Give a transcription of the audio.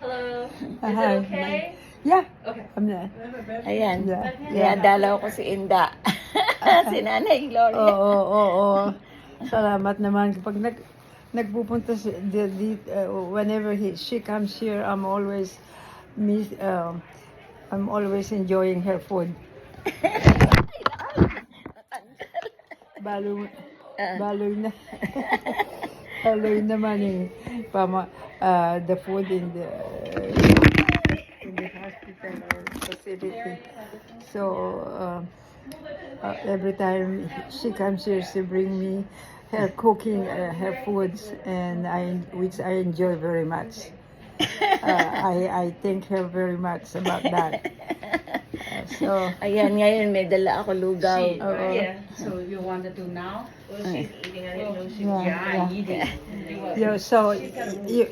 Hello. Is Hi. it okay? Yeah, Okay. I'm there. Ayan. Yeah. Kaya dalaw ko si Inda. Si Nanay Oo, Gloria. oo, oo. Salamat naman kapag nagpupunta whenever she comes here, miss I'm always enjoying her food. Balo baloy na. Baloy naman yung the food in the hospital or facility. So every time she comes here, she bring me her cooking, her foods, and which I enjoy very much. I thank her very much about that. So Ayan, ngayon may dala ako lugaw. Oo. Yeah. So you want to do now? Well, she's eating. I didn't know she was yeah, Yeah, yeah. eating. So you